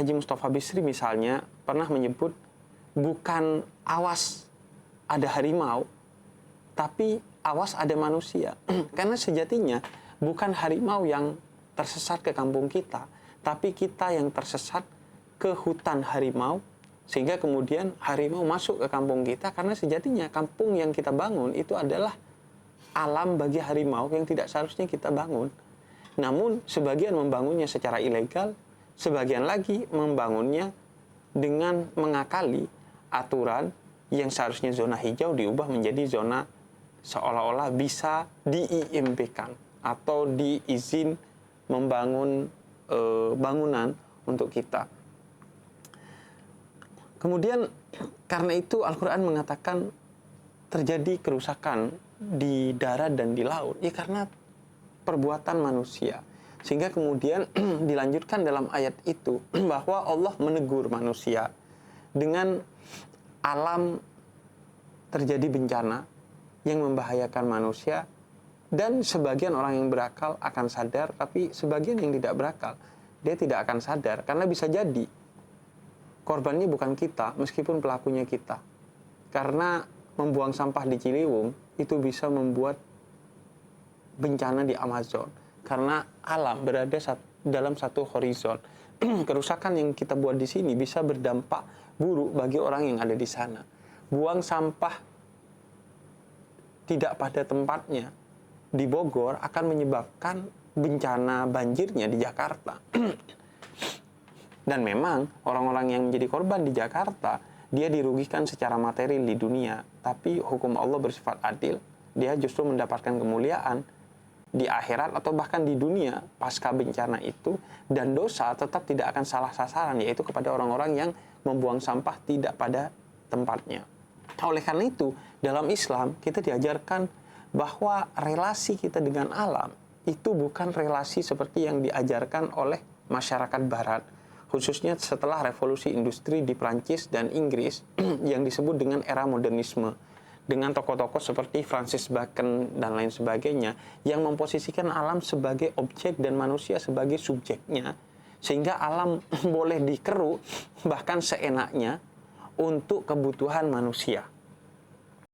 Haji Mustafa Bisri misalnya pernah menyebut bukan awas ada harimau, tapi awas ada manusia. Karena sejatinya bukan harimau yang tersesat ke kampung kita, tapi kita yang tersesat ke hutan harimau, sehingga kemudian harimau masuk ke kampung kita. Karena sejatinya kampung yang kita bangun itu adalah alam bagi harimau yang tidak seharusnya kita bangun. Namun sebagian membangunnya secara ilegal, sebagian lagi membangunnya dengan mengakali aturan yang seharusnya zona hijau diubah menjadi zona seolah-olah bisa di-IMB-kan atau diizin membangun bangunan untuk kita. Kemudian karena itu Al-Quran mengatakan terjadi kerusakan di darat dan di laut, ya karena perbuatan manusia. Sehingga kemudian dilanjutkan dalam ayat itu bahwa Allah menegur manusia dengan alam terjadi bencana yang membahayakan manusia, dan sebagian orang yang berakal akan sadar, tapi sebagian yang tidak berakal dia tidak akan sadar, karena bisa jadi korbannya bukan kita meskipun pelakunya kita. Karena membuang sampah di Ciliwung itu bisa membuat bencana di Amazon, karena alam berada dalam satu horizon. Kerusakan yang kita buat di sini bisa berdampak buruk bagi orang yang ada di sana. Buang sampah tidak pada tempatnya di Bogor akan menyebabkan bencana banjirnya di Jakarta. Dan memang orang-orang yang menjadi korban di Jakarta, dia dirugikan secara material di dunia, tapi hukum Allah bersifat adil. Dia justru mendapatkan kemuliaan di akhirat atau bahkan di dunia pasca bencana itu, dan dosa tetap tidak akan salah sasaran, yaitu kepada orang-orang yang membuang sampah tidak pada tempatnya. Oleh karena itu, dalam Islam kita diajarkan bahwa relasi kita dengan alam itu bukan relasi seperti yang diajarkan oleh masyarakat barat, khususnya setelah revolusi industri di Prancis dan Inggris yang disebut dengan era modernisme, dengan tokoh-tokoh seperti Francis Bacon dan lain sebagainya yang memposisikan alam sebagai objek dan manusia sebagai subjeknya, sehingga alam boleh dikeruk bahkan seenaknya untuk kebutuhan manusia.